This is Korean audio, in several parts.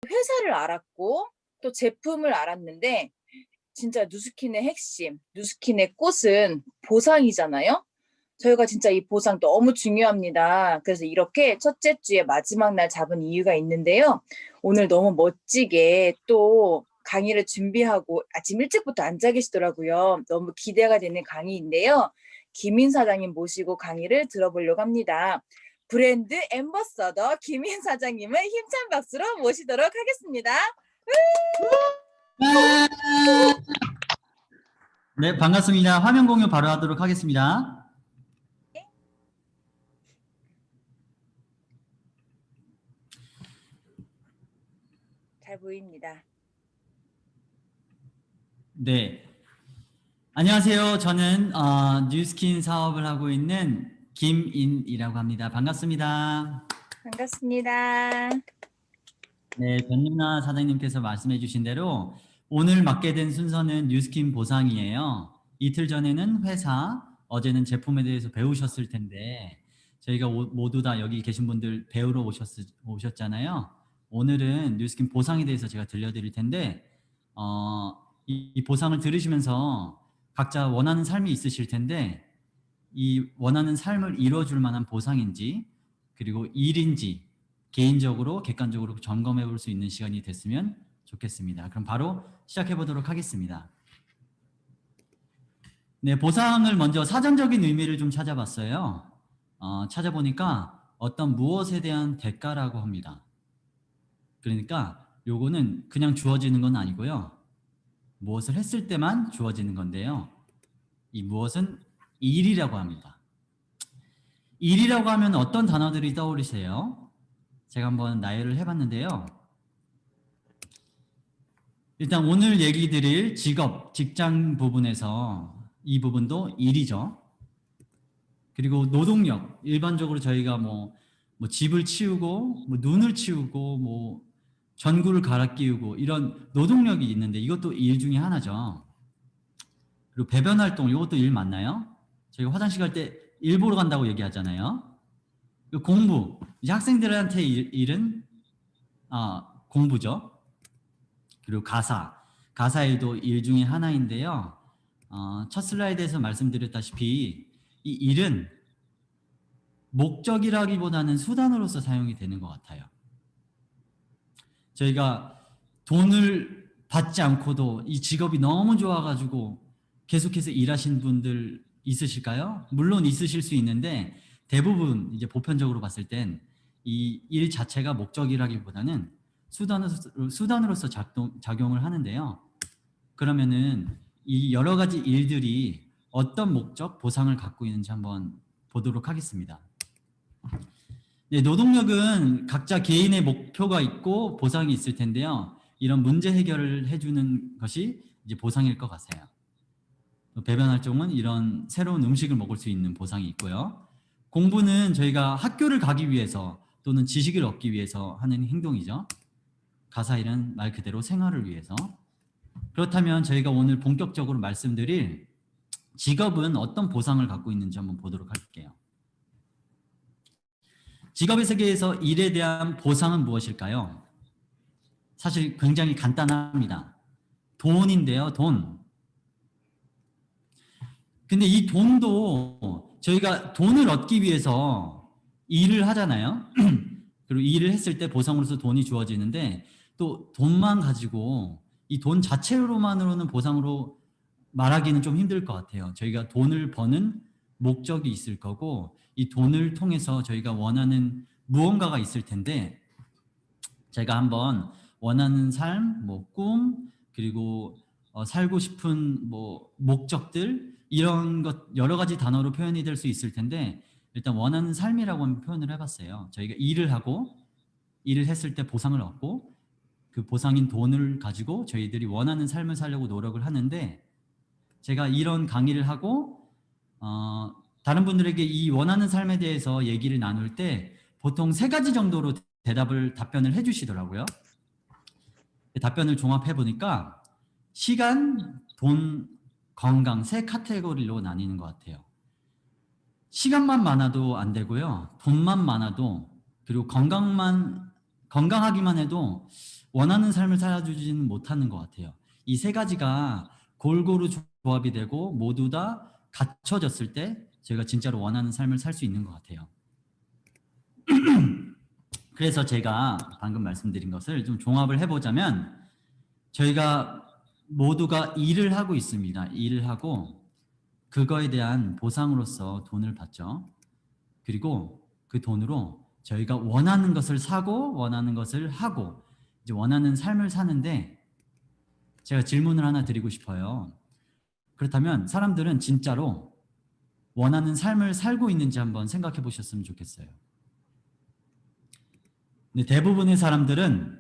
회사를 알았고 또 제품을 알았는데 진짜 누스킨의 핵심, 누스킨의 꽃은 보상이잖아요. 저희가 진짜 이 보상 너무 중요합니다. 그래서 이렇게 첫째 주에 마지막 날 잡은 이유가 있는데요. 오늘 너무 멋지게 또 강의를 준비하고 아침 일찍부터 앉아 계시더라고요. 너무 기대가 되는 강의인데요. 김인 사장님 모시고 강의를 들어보려고 합니다. 브랜드 앰버서더 김인 사장님을 힘찬 박수로 모시도록 하겠습니다. 네, 반갑습니다. 화면 공유 바로 하도록 하겠습니다. 잘 보입니다. 네, 안녕하세요. 저는 뉴스킨 사업을 하고 있는 김인이라고 합니다. 반갑습니다. 반갑습니다. 네, 전윤아 사장님께서 말씀해 주신 대로 오늘 맡게 된 순서는 뉴스킨 보상이에요. 이틀 전에는 회사, 어제는 제품에 대해서 배우셨을 텐데 저희가 모두 다 여기 계신 분들 배우러 오셨잖아요. 오늘은 뉴스킨 보상에 대해서 제가 들려드릴 텐데 이 보상을 들으시면서 각자 원하는 삶이 있으실 텐데 이 원하는 삶을 이루어줄 만한 보상인지 그리고 일인지 개인적으로 객관적으로 점검해 볼 수 있는 시간이 됐으면 좋겠습니다. 그럼 바로 시작해 보도록 하겠습니다. 네, 보상을 먼저 사전적인 의미를 좀 찾아봤어요. 찾아보니까 어떤 무엇에 대한 대가라고 합니다. 그러니까 요거는 그냥 주어지는 건 아니고요. 무엇을 했을 때만 주어지는 건데요. 이 무엇은 일이라고 합니다. 일이라고 하면 어떤 단어들이 떠오르세요? 제가 한번 나열을 해봤는데요. 일단 오늘 얘기 드릴 직업, 직장 부분에서 이 부분도 일이죠. 그리고 노동력, 일반적으로 저희가 뭐 집을 치우고 눈을 치우고 전구를 갈아 끼우고 이런 노동력이 있는데 이것도 일 중에 하나죠. 그리고 배변 활동, 이것도 일 맞나요? 저희가 화장실 갈 때 일 보러 간다고 얘기하잖아요. 그리고 공부, 이제 학생들한테 일은 공부죠. 그리고 가사 일도 일 중에 하나인데요. 첫 슬라이드에서 말씀드렸다시피 이 일은 목적이라기보다는 수단으로서 사용이 되는 것 같아요. 저희가 돈을 받지 않고도 이 직업이 너무 좋아가지고 계속해서 일하신 분들 있으실까요? 물론 있으실 수 있는데 대부분 이제 보편적으로 봤을 땐 이 일 자체가 목적이라기보다는 수단으로서 작용을 하는데요. 그러면은 이 여러 가지 일들이 어떤 목적, 보상을 갖고 있는지 한번 보도록 하겠습니다. 네, 노동력은 각자 개인의 목표가 있고 보상이 있을 텐데요. 이런 문제 해결을 해주는 것이 이제 보상일 것 같아요. 배변 활동은 이런 새로운 음식을 먹을 수 있는 보상이 있고요. 공부는 저희가 학교를 가기 위해서 또는 지식을 얻기 위해서 하는 행동이죠. 가사일은 말 그대로 생활을 위해서. 그렇다면 저희가 오늘 본격적으로 말씀드릴 직업은 어떤 보상을 갖고 있는지 한번 보도록 할게요. 직업의 세계에서 일에 대한 보상은 무엇일까요? 사실 굉장히 간단합니다. 돈인데요, 돈. 근데 이 돈도 저희가 돈을 얻기 위해서 일을 하잖아요. 그리고 일을 했을 때 보상으로서 돈이 주어지는데 또 돈만 가지고 이 돈 자체로만으로는 보상으로 말하기는 좀 힘들 것 같아요. 저희가 돈을 버는 목적이 있을 거고 이 돈을 통해서 저희가 원하는 무언가가 있을 텐데 제가 한번 원하는 삶, 꿈, 그리고 살고 싶은 목적들 이런 것 여러 가지 단어로 표현이 될 수 있을 텐데 일단 원하는 삶이라고 한번 표현을 해봤어요. 저희가 일을 하고 일을 했을 때 보상을 얻고 그 보상인 돈을 가지고 저희들이 원하는 삶을 살려고 노력을 하는데 제가 이런 강의를 하고 다른 분들에게 이 원하는 삶에 대해서 얘기를 나눌 때 보통 3가지 정도로 답변을 해주시더라고요. 답변을 종합해 보니까 시간, 돈, 건강 3카테고리로 나뉘는 것 같아요. 시간만 많아도 안 되고요. 돈만 많아도 그리고 건강하기만 해도 원하는 삶을 살아주지는 못하는 것 같아요. 이 세 가지가 골고루 조합이 되고 모두 다 갖춰졌을 때 저희가 진짜로 원하는 삶을 살 수 있는 것 같아요. 그래서 제가 방금 말씀드린 것을 좀 종합을 해보자면 저희가 모두가 일을 하고 있습니다. 일을 하고 그거에 대한 보상으로서 돈을 받죠. 그리고 그 돈으로 저희가 원하는 것을 사고 원하는 것을 하고 이제 원하는 삶을 사는데 제가 질문을 하나 드리고 싶어요. 그렇다면 사람들은 진짜로 원하는 삶을 살고 있는지 한번 생각해 보셨으면 좋겠어요. 근데 대부분의 사람들은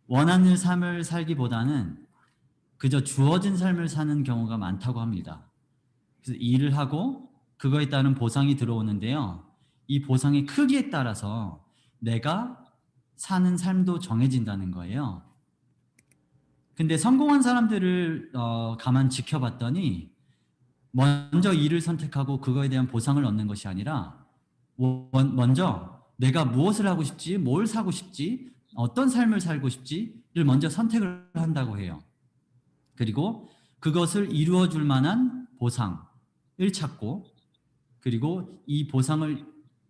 원하는 삶을 살기보다는 그저 주어진 삶을 사는 경우가 많다고 합니다. 그래서 일을 하고 그거에 따른 보상이 들어오는데요. 이 보상의 크기에 따라서 내가 사는 삶도 정해진다는 거예요. 근데 성공한 사람들을 가만 지켜봤더니 먼저 일을 선택하고 그거에 대한 보상을 얻는 것이 아니라 먼저 내가 무엇을 하고 싶지, 뭘 사고 싶지, 어떤 삶을 살고 싶지를 먼저 선택을 한다고 해요. 그리고 그것을 이루어 줄 만한 보상을 찾고 그리고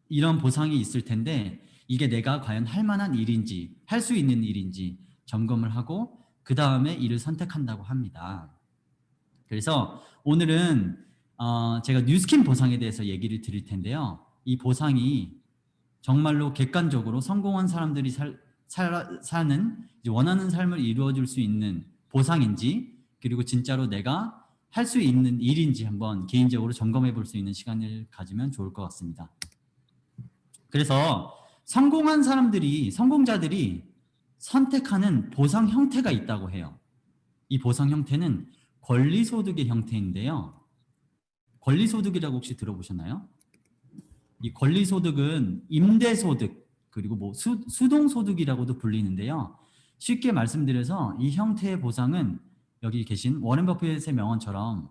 이런 보상이 있을 텐데 이게 내가 과연 할 만한 일인지 할 수 있는 일인지 점검을 하고 그 다음에 일을 선택한다고 합니다. 그래서 오늘은 제가 뉴스킨 보상에 대해서 얘기를 드릴 텐데요. 이 보상이 정말로 객관적으로 성공한 사람들이 사는 원하는 삶을 이루어줄 수 있는 보상인지 그리고 진짜로 내가 할 수 있는 일인지 한번 개인적으로 점검해 볼 수 있는 시간을 가지면 좋을 것 같습니다. 그래서 성공자들이 선택하는 보상 형태가 있다고 해요. 이 보상 형태는 권리소득의 형태인데요. 권리소득이라고 혹시 들어보셨나요? 이 권리소득은 임대소득 그리고 뭐 수동소득이라고도 불리는데요. 쉽게 말씀드려서 이 형태의 보상은 여기 계신 워렌 버핏의 명언처럼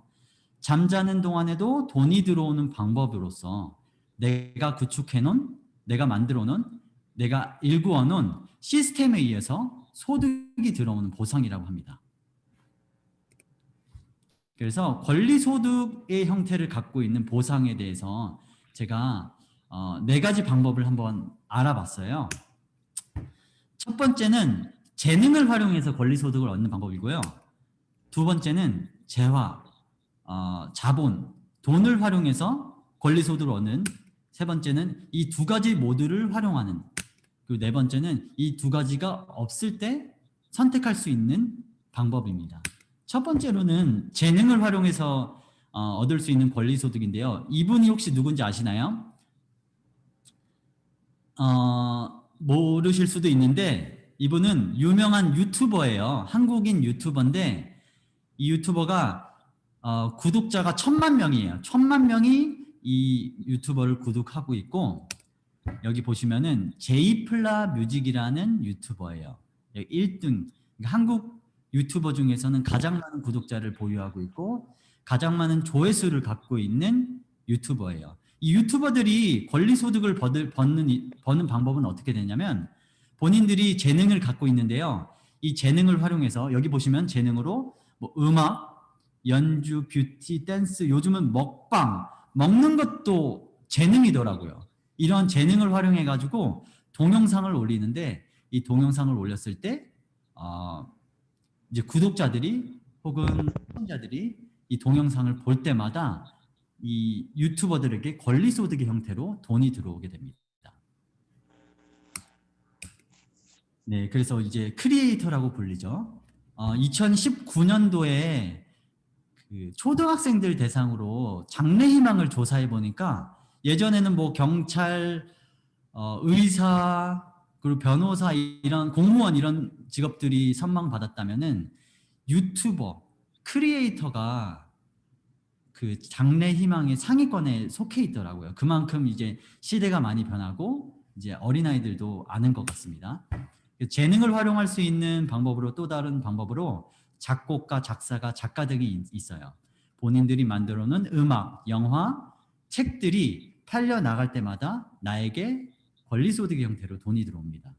잠자는 동안에도 돈이 들어오는 방법으로서 내가 구축해놓은, 내가 만들어놓은, 내가 일구어놓은 시스템에 의해서 소득이 들어오는 보상이라고 합니다. 그래서 권리소득의 형태를 갖고 있는 보상에 대해서 제가 4가지 방법을 한번 알아봤어요. 첫 번째는 재능을 활용해서 권리소득을 얻는 방법이고요. 두 번째는 재화, 자본, 돈을 활용해서 권리소득을 얻는, 세 번째는 이 2가지 모두를 활용하는, 그리고 네 번째는 이 2가지가 없을 때 선택할 수 있는 방법입니다. 첫 번째로는 재능을 활용해서 얻을 수 있는 권리소득인데요. 이분이 혹시 누군지 아시나요? 모르실 수도 있는데 이분은 유명한 유튜버예요. 한국인 유튜버인데 이 유튜버가 구독자가 1000만 명이에요. 1000만 명이 이 유튜버를 구독하고 있고 여기 보시면은 제이플라 뮤직이라는 유튜버예요. 1등 한국 유튜버 중에서는 가장 많은 구독자를 보유하고 있고 가장 많은 조회수를 갖고 있는 유튜버예요. 이 유튜버들이 권리소득을 버는 방법은 어떻게 되냐면 본인들이 재능을 갖고 있는데요. 이 재능을 활용해서 여기 보시면 재능으로 뭐 음악, 연주, 뷰티, 댄스, 요즘은 먹방, 먹는 것도 재능이더라고요. 이런 재능을 활용해 가지고 동영상을 올리는데 이 동영상을 올렸을 때 이제 구독자들이 혹은 시청자들이 이 동영상을 볼 때마다 이 유튜버들에게 권리소득의 형태로 돈이 들어오게 됩니다. 네, 그래서 이제 크리에이터라고 불리죠. 2019년도에 그 초등학생들 대상으로 장래희망을 조사해 보니까 예전에는 뭐 경찰, 의사, 그리고 변호사 이런 공무원 이런 직업들이 선망받았다면은 유튜버, 크리에이터가 그 장래희망의 상위권에 속해 있더라고요. 그만큼 이제 시대가 많이 변하고 이제 어린아이들도 아는 것 같습니다. 재능을 활용할 수 있는 방법으로 또 다른 방법으로 작곡가, 작사가, 작가 등이 있어요. 본인들이 만들어 놓은 음악, 영화, 책들이 팔려 나갈 때마다 나에게 권리소득의 형태로 돈이 들어옵니다.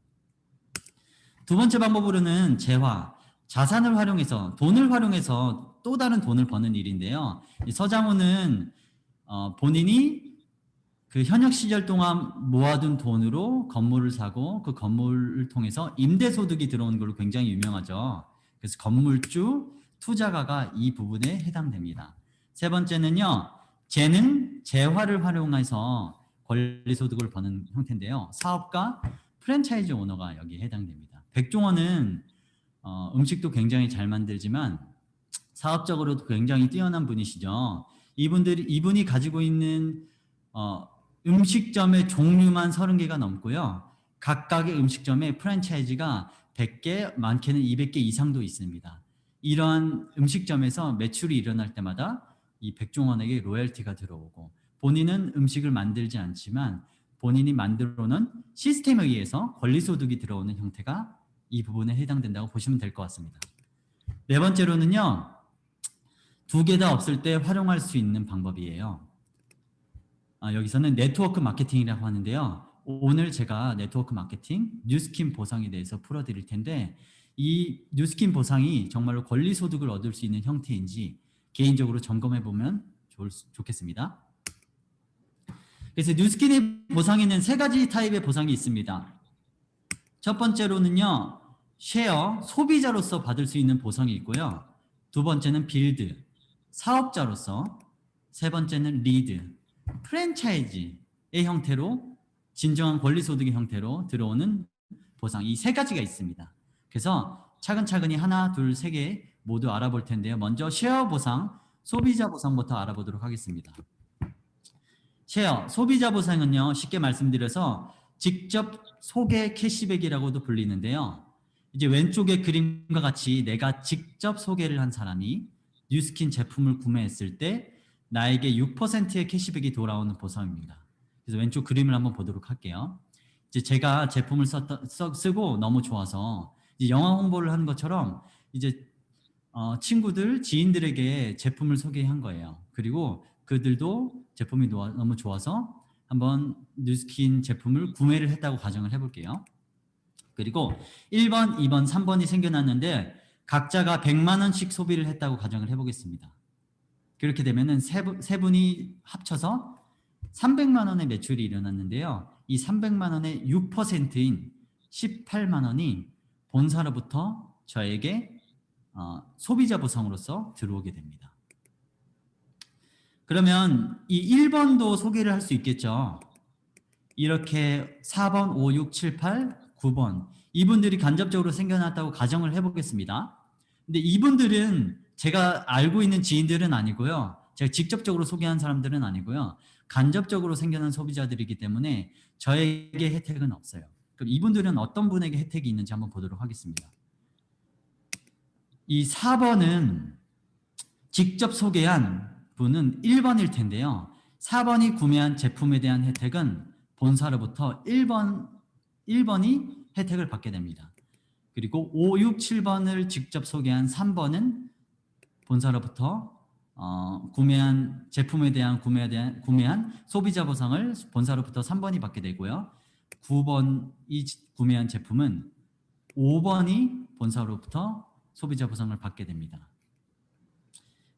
두 번째 방법으로는 재화, 자산을 활용해서 돈을 활용해서 또 다른 돈을 버는 일인데요. 이 서장훈은 본인이 그 현역 시절 동안 모아둔 돈으로 건물을 사고 그 건물을 통해서 임대소득이 들어오는 걸로 굉장히 유명하죠. 그래서 건물주, 투자가가 이 부분에 해당됩니다. 세 번째는요. 재능, 재화를 활용해서 권리소득을 버는 형태인데요. 사업가, 프랜차이즈 오너가 여기에 해당됩니다. 백종원은 음식도 굉장히 잘 만들지만 사업적으로도 굉장히 뛰어난 분이시죠. 이분이 가지고 있는 음식점의 종류만 30개가 넘고요. 각각의 음식점에 프랜차이즈가 100개, 많게는 200개 이상도 있습니다. 이러한 음식점에서 매출이 일어날 때마다 이 백종원에게 로열티가 들어오고 본인은 음식을 만들지 않지만 본인이 만들어 놓은 시스템에 의해서 권리소득이 들어오는 형태가 이 부분에 해당된다고 보시면 될 것 같습니다. 네 번째로는요. 두 개 다 없을 때 활용할 수 있는 방법이에요. 여기서는 네트워크 마케팅이라고 하는데요. 오늘 제가 네트워크 마케팅, 뉴스킨 보상에 대해서 풀어드릴 텐데 이 뉴스킨 보상이 정말로 권리소득을 얻을 수 있는 형태인지 개인적으로 점검해 보면 좋겠습니다. 그래서 뉴스킨의 보상에는 세 가지 타입의 보상이 있습니다. 첫 번째로는요. 쉐어, 소비자로서 받을 수 있는 보상이 있고요. 두 번째는 빌드, 사업자로서, 세 번째는 리드, 프랜차이즈의 형태로 진정한 권리소득의 형태로 들어오는 보상, 이 세 가지가 있습니다. 그래서 차근차근히 하나, 둘, 세 개 모두 알아볼 텐데요. 먼저 쉐어 보상, 소비자 보상부터 알아보도록 하겠습니다. 쉐어, 소비자 보상은요. 쉽게 말씀드려서 직접 소개 캐시백이라고도 불리는데요. 이제 왼쪽의 그림과 같이 내가 직접 소개를 한 사람이 뉴스킨 제품을 구매했을 때 나에게 6%의 캐시백이 돌아오는 보상입니다. 그래서 왼쪽 그림을 한번 보도록 할게요. 이제 제가 제품을 쓰고 너무 좋아서 이제 영화 홍보를 하는 것처럼 이제 친구들, 지인들에게 제품을 소개한 거예요. 그리고 그들도 제품이 너무 좋아서 한번 뉴스킨 제품을 구매를 했다고 가정을 해볼게요. 그리고 1번, 2번, 3번이 생겨났는데 각자가 100만 원씩 소비를 했다고 가정을 해보겠습니다. 그렇게 되면은 세 분이 합쳐서 300만 원의 매출이 일어났는데요. 이 300만 원의 6%인 18만 원이 본사로부터 저에게 소비자 보상으로서 들어오게 됩니다. 그러면 이 1번도 소개를 할 수 있겠죠. 이렇게 4번, 5, 6, 7, 8, 9번 이분들이 간접적으로 생겨났다고 가정을 해보겠습니다. 근데 이분들은 제가 알고 있는 지인들은 아니고요. 제가 직접적으로 소개한 사람들은 아니고요. 간접적으로 생겨난 소비자들이기 때문에 저에게 혜택은 없어요. 그럼 이분들은 어떤 분에게 혜택이 있는지 한번 보도록 하겠습니다. 이 4번은 직접 소개한 분은 1번일 텐데요. 4번이 구매한 제품에 대한 혜택은 본사로부터 1번이 혜택을 받게 됩니다. 그리고 5, 6, 7번을 직접 소개한 3번은 본사로부터 구매한 제품에 대한 구매한 소비자 보상을 본사로부터 3번이 받게 되고요. 9번이 구매한 제품은 5번이 본사로부터 소비자 보상을 받게 됩니다.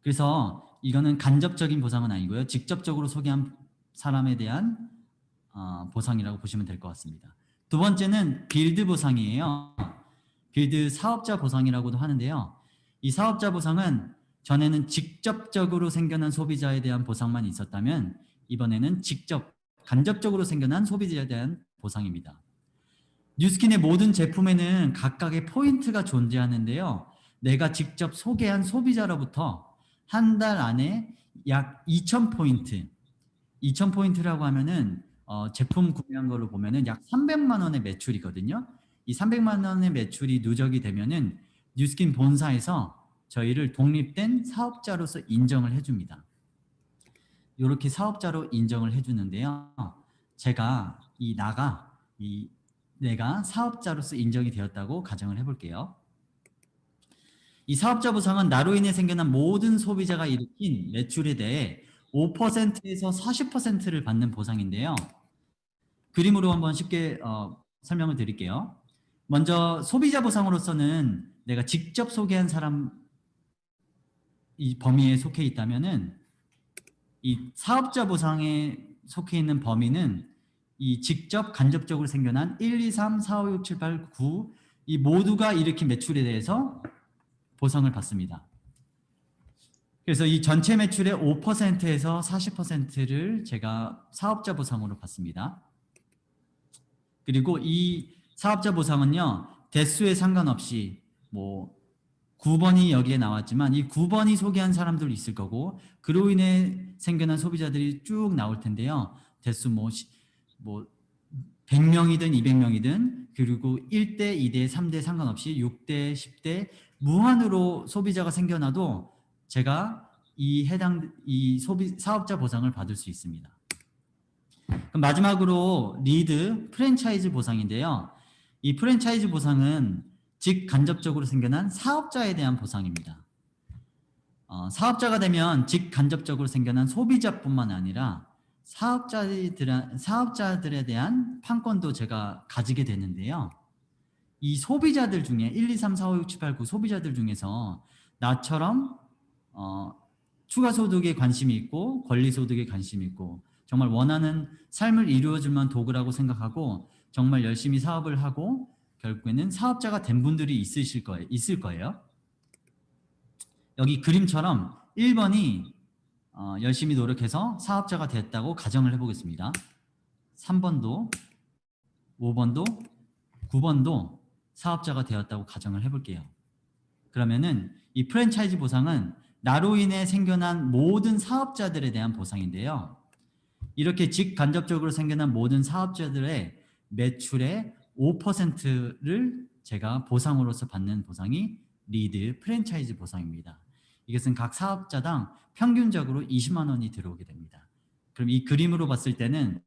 그래서 이거는 간접적인 보상은 아니고요. 직접적으로 소개한 사람에 대한 보상이라고 보시면 될 것 같습니다. 두 번째는 빌드 보상이에요. 빌드 사업자 보상이라고도 하는데요. 이 사업자 보상은 전에는 직접적으로 생겨난 소비자에 대한 보상만 있었다면 이번에는 간접적으로 생겨난 소비자에 대한 보상입니다. 뉴스킨의 모든 제품에는 각각의 포인트가 존재하는데요. 내가 직접 소개한 소비자로부터 한 달 안에 약 2,000포인트, 2,000포인트라고 하면은 제품 구매한 걸로 보면은 약 300만 원의 매출이거든요. 이 300만 원의 매출이 누적이 되면은 뉴스킨 본사에서 저희를 독립된 사업자로서 인정을 해줍니다. 이렇게 사업자로 인정을 해주는데요. 제가 내가 사업자로서 인정이 되었다고 가정을 해볼게요. 이 사업자 보상은 나로 인해 생겨난 모든 소비자가 일으킨 매출에 대해 5%에서 40%를 받는 보상인데요. 그림으로 한번 쉽게 설명을 드릴게요. 먼저 소비자 보상으로서는 내가 직접 소개한 사람 이 범위에 속해 있다면은 이 사업자 보상에 속해 있는 범위는 이 직접 간접적으로 생겨난 1, 2, 3, 4, 5, 6, 7, 8, 9 이 모두가 일으킨 매출에 대해서 보상을 받습니다. 그래서 이 전체 매출의 5%에서 40%를 제가 사업자 보상으로 받습니다. 그리고 이 사업자 보상은요, 대수에 상관없이 뭐 9번이 여기에 나왔지만 이 9번이 소개한 사람들 있을 거고 그로 인해 생겨난 소비자들이 쭉 나올 텐데요. 대수 뭐 100명이든 200명이든 그리고 1대, 2대, 3대 상관없이 6대, 10대 무한으로 소비자가 생겨나도 제가 이 사업자 보상을 받을 수 있습니다. 그럼 마지막으로 리드 프랜차이즈 보상인데요. 이 프랜차이즈 보상은 직간접적으로 생겨난 사업자에 대한 보상입니다. 사업자가 되면 직간접적으로 생겨난 소비자뿐만 아니라 사업자들에 대한 판권도 제가 가지게 되는데요. 이 소비자들 중에 1, 2, 3, 4, 5, 6, 7, 8, 9 소비자들 중에서 나처럼 추가 소득에 관심이 있고 권리 소득에 관심이 있고 정말 원하는 삶을 이루어주면 도구라고 생각하고 정말 열심히 사업을 하고 결국에는 사업자가 된 분들이 있을 거예요. 여기 그림처럼 1번이 열심히 노력해서 사업자가 됐다고 가정을 해보겠습니다. 3번도 5번도 9번도 사업자가 되었다고 가정을 해볼게요. 그러면은 이 프랜차이즈 보상은 나로 인해 생겨난 모든 사업자들에 대한 보상인데요. 이렇게 직간접적으로 생겨난 모든 사업자들의 매출의 5%를 제가 보상으로서 받는 보상이 리드 프랜차이즈 보상입니다. 이것은 각 사업자당 평균적으로 20만 원이 들어오게 됩니다. 그럼 이 그림으로 봤을 때는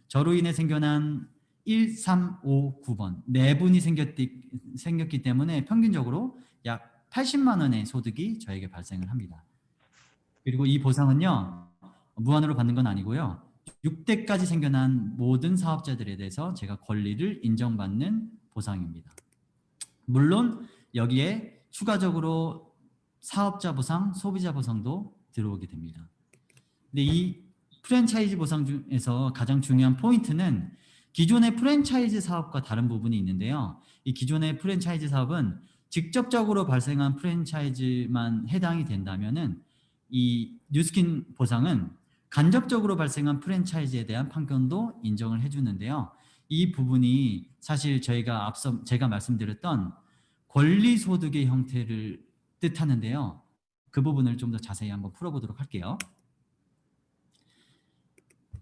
저로 인해 생겨난 1, 3, 5, 9번 네 분이 생겼기 때문에 평균적으로 약 80만 원의 소득이 저에게 발생을 합니다. 그리고 이 보상은요, 무한으로 받는 건 아니고요. 6대까지 생겨난 모든 사업자들에 대해서 제가 권리를 인정받는 보상입니다. 물론 여기에 추가적으로 사업자 보상, 소비자 보상도 들어오게 됩니다. 근데 이 프랜차이즈 보상 중에서 가장 중요한 포인트는 기존의 프랜차이즈 사업과 다른 부분이 있는데요. 이 기존의 프랜차이즈 사업은 직접적으로 발생한 프랜차이즈만 해당이 된다면은 이 뉴스킨 보상은 간접적으로 발생한 프랜차이즈에 대한 판권도 인정을 해주는데요. 이 부분이 사실 저희가 앞서 제가 말씀드렸던 권리소득의 형태를 뜻하는데요. 그 부분을 좀 더 자세히 한번 풀어보도록 할게요.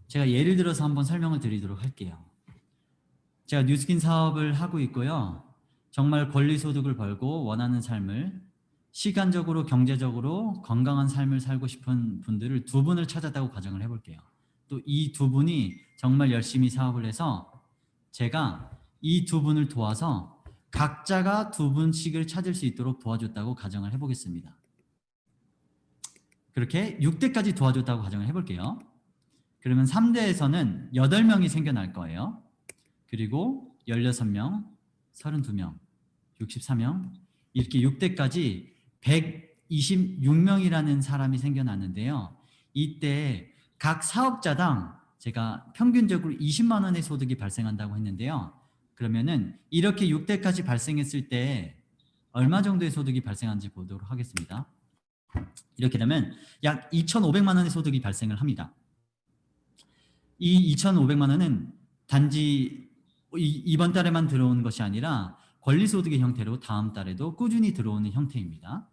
제가 예를 들어서 한번 설명을 드리도록 할게요. 제가 뉴스킨 사업을 하고 있고요. 정말 권리소득을 벌고 원하는 삶을 시간적으로 경제적으로 건강한 삶을 살고 싶은 분들을 두 분을 찾았다고 가정을 해볼게요. 또 이 두 분이 정말 열심히 사업을 해서 제가 이 두 분을 도와서 각자가 두 분씩을 찾을 수 있도록 도와줬다고 가정을 해보겠습니다. 그렇게 6대까지 도와줬다고 가정을 해볼게요. 그러면 3대에서는 8명이 생겨날 거예요. 그리고 16명, 32명, 64명 이렇게 6대까지 126명이라는 사람이 생겨났는데요. 이때 각 사업자당 제가 평균적으로 20만 원의 소득이 발생한다고 했는데요. 그러면은 이렇게 6대까지 발생했을 때 얼마 정도의 소득이 발생하는지 보도록 하겠습니다. 이렇게 되면 약 2,500만 원의 소득이 발생을 합니다. 이 2,500만 원은 단지 이번 달에만 들어오는 것이 아니라 권리소득의 형태로 다음 달에도 꾸준히 들어오는 형태입니다.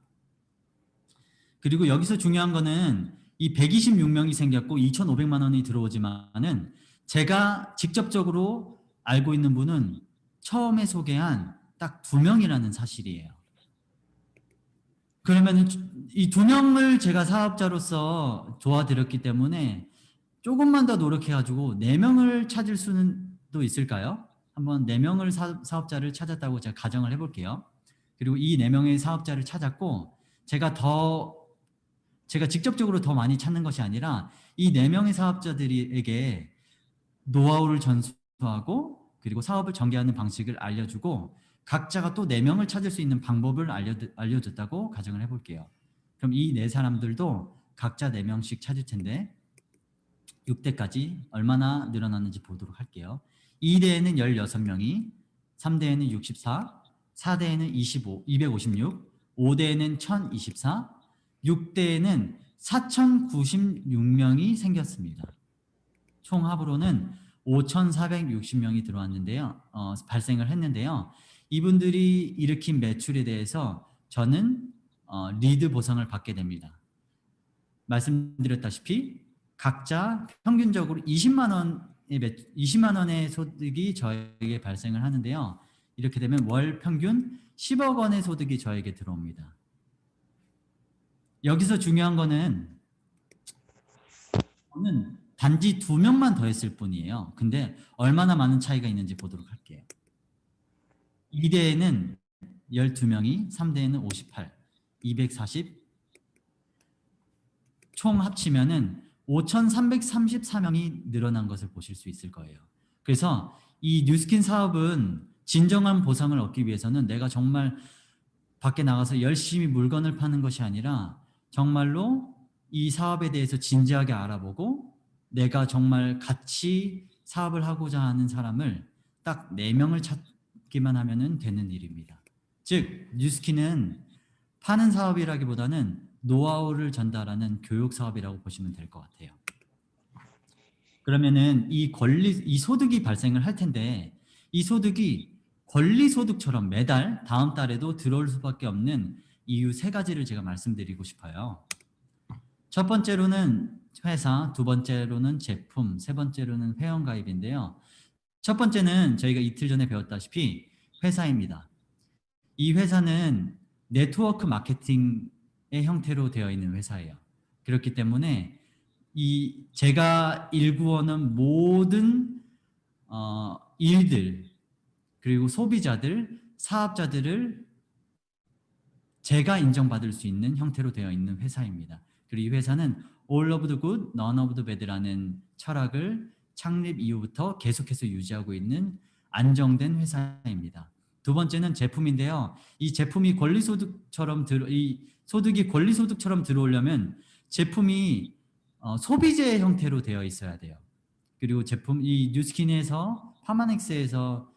그리고 여기서 중요한 거는 이 126명이 생겼고 2,500만 원이 들어오지만은 제가 직접적으로 알고 있는 분은 처음에 소개한 딱 2명이라는 사실이에요. 그러면 이 2명을 제가 사업자로서 도와드렸기 때문에 조금만 더 노력해가지고 4명을 찾을 수는 또 있을까요? 한번 4명을 사업자를 찾았다고 제가 가정을 해볼게요. 그리고 이 4명의 사업자를 찾았고 제가 직접적으로 더 많이 찾는 것이 아니라 이 4명의 사업자들에게 노하우를 전수하고 그리고 사업을 전개하는 방식을 알려주고 각자가 또 4명을 찾을 수 있는 방법을 알려줬다고 가정을 해볼게요. 그럼 이 4사람들도 각자 4명씩 찾을 텐데 6대까지 얼마나 늘어났는지 보도록 할게요. 2대에는 16명이, 3대에는 64, 4대에는 256, 5대에는 1024, 6대에는 4096명이 생겼습니다. 총 합으로는 5460명이 들어왔는데요. 발생을 했는데요. 이분들이 일으킨 매출에 대해서 저는 리드 보상을 받게 됩니다. 말씀드렸다시피 각자 평균적으로 20만 원의 소득이 저에게 발생을 하는데요. 이렇게 되면 월 평균 10억 원의 소득이 저에게 들어옵니다. 여기서 중요한 거는 저는 단지 2명만 더 했을 뿐이에요. 근데 얼마나 많은 차이가 있는지 보도록 할게요. 2대에는 12명이, 3대에는 58, 240, 총 합치면은 5,334명이 늘어난 것을 보실 수 있을 거예요. 그래서 이 뉴스킨 사업은 진정한 보상을 얻기 위해서는 내가 정말 밖에 나가서 열심히 물건을 파는 것이 아니라 정말로 이 사업에 대해서 진지하게 알아보고 내가 정말 같이 사업을 하고자 하는 사람을 딱 4명을 찾기만 하면 되는 일입니다. 즉 뉴스킨은 파는 사업이라기보다는 노하우를 전달하는 교육 사업이라고 보시면 될 것 같아요. 그러면은 이 소득이 발생을 할 텐데 이 소득이 권리 소득처럼 매달 다음 달에도 들어올 수밖에 없는 이유 3가지를 제가 말씀드리고 싶어요. 첫 번째로는 회사, 두 번째로는 제품, 세 번째로는 회원가입인데요. 첫 번째는 저희가 이틀 전에 배웠다시피 회사입니다. 이 회사는 네트워크 마케팅의 형태로 되어 있는 회사예요. 그렇기 때문에 제가 일구어는 모든 일들 그리고 소비자들, 사업자들을 제가 인정받을 수 있는 형태로 되어 있는 회사입니다. 그리고 이 회사는 All of the good, none of the bad라는 철학을 창립 이후부터 계속해서 유지하고 있는 안정된 회사입니다. 두 번째는 제품인데요. 이 제품이 소득이 권리소득처럼 들어오려면 제품이 소비재 형태로 되어 있어야 돼요. 그리고 이 뉴스킨에서 파마넥스에서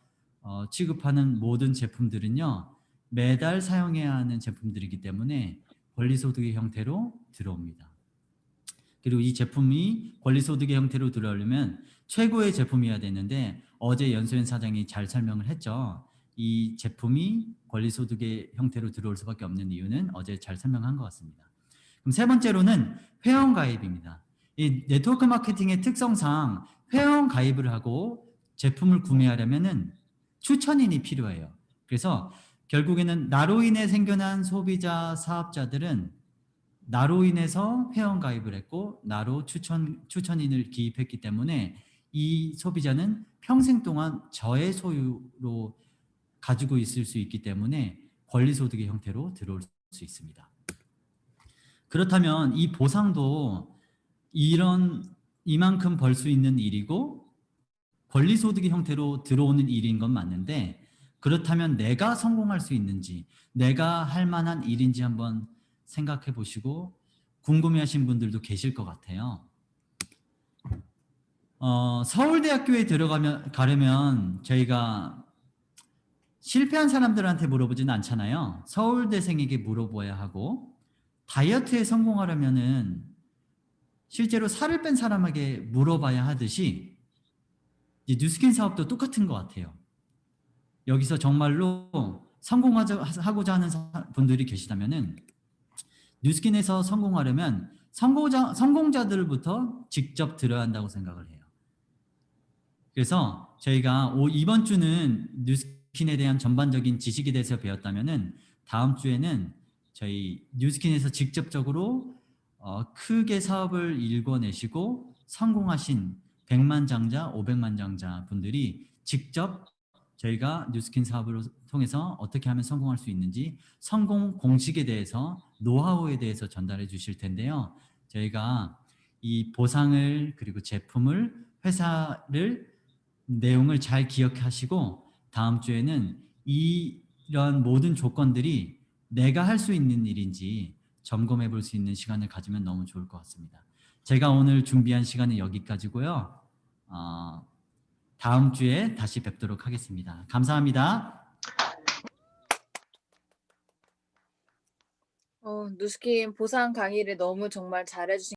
취급하는 모든 제품들은요. 매달 사용해야 하는 제품들이기 때문에 권리소득의 형태로 들어옵니다. 그리고 이 제품이 권리소득의 형태로 들어오려면 최고의 제품이어야 되는데 어제 연수연 사장이 잘 설명을 했죠. 이 제품이 권리소득의 형태로 들어올 수밖에 없는 이유는 어제 잘 설명한 것 같습니다. 그럼 세 번째로는 회원가입입니다. 이 네트워크 마케팅의 특성상 회원가입을 하고 제품을 구매하려면 추천인이 필요해요. 그래서 결국에는 나로 인해 생겨난 소비자 사업자들은 나로 인해서 회원가입을 했고 나로 추천인을 기입했기 때문에 이 소비자는 평생 동안 저의 소유로 가지고 있을 수 있기 때문에 권리소득의 형태로 들어올 수 있습니다. 그렇다면 이 보상도 이만큼 벌 수 있는 일이고 권리소득의 형태로 들어오는 일인 건 맞는데 그렇다면 내가 성공할 수 있는지 내가 할 만한 일인지 한번 생각해 보시고 궁금해하신 분들도 계실 것 같아요. 서울대학교에 가려면 저희가 실패한 사람들한테 물어보지는 않잖아요. 서울대생에게 물어봐야 하고 다이어트에 성공하려면은 실제로 살을 뺀 사람에게 물어봐야 하듯이 뉴스킨 사업도 똑같은 것 같아요. 여기서 정말로 성공하고자 하는 분들이 계시다면은 뉴스킨에서 성공하려면 성공자들부터 직접 들어야 한다고 생각을 해요. 그래서 저희가 이번 주는 뉴스킨에 대한 전반적인 지식에 대해서 배웠다면은 다음 주에는 저희 뉴스킨에서 직접적으로 크게 사업을 일궈내시고 성공하신 100만장자, 500만장자 분들이 직접 저희가 뉴스킨 사업을 통해서 어떻게 하면 성공할 수 있는지 성공 공식에 대해서 노하우에 대해서 전달해 주실 텐데요. 저희가 이 보상을 그리고 제품을 회사를 내용을 잘 기억하시고 다음 주에는 이런 모든 조건들이 내가 할 수 있는 일인지 점검해 볼 수 있는 시간을 가지면 너무 좋을 것 같습니다. 제가 오늘 준비한 시간은 여기까지고요. 다음 주에 다시 뵙도록 하겠습니다. 감사합니다. 누스킨 보상 강의를 너무 정말 잘해주신